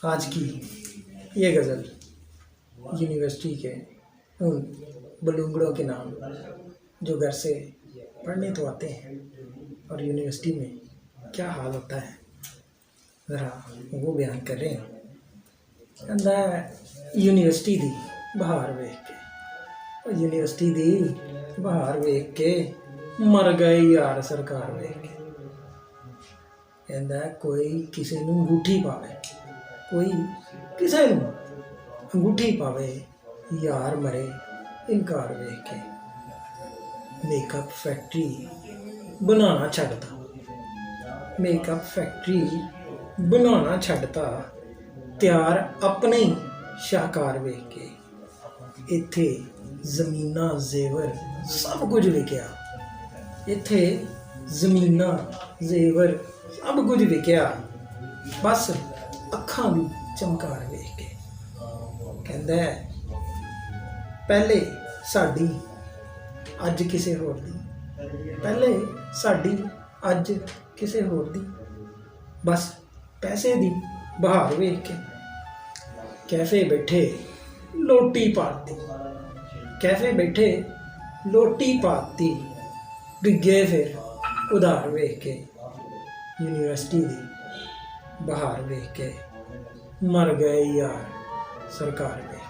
आज की ये गज़ल यूनिवर्सिटी के उन बलूंगड़ों के नाम जो घर से पढ़ने तो आते हैं और यूनिवर्सिटी में क्या हाल होता है ज़रा वो बयान कर रहे हैं। कहता है यूनिवर्सिटी दी बहार वेख के, यूनिवर्सिटी दी बहार वेख के मर गए यार सरकार वेख के। कहता है कोई किसी नूं अंगूठी पावे, कोई किसी नूं अंगूठी पावे यार मरे इनकार वेख के। मेकअप फैक्ट्री बनाना छड्डता, मेकअप फैक्ट्री बनाना छड्डता त्यार अपने ही शाहकार वेख के। इत्थे जमीनां जेवर सब कुछ विकिया, इत्थे जमीनां जेवर सब कुछ विकिया बस अखां दी चमकार वेख के। कहंदा है पहले साडी अज किसे होर दी, पहले साडी अज किसे होर दी बस पैसे दी बहार वेख के। कैफे बैठे लोटी पाती, कैफे बैठे लोटी पाती डिगे फिर उधार वेख के। यूनिवर्सिटी दी बहार वेख के मर गए यार सरकार वेख के।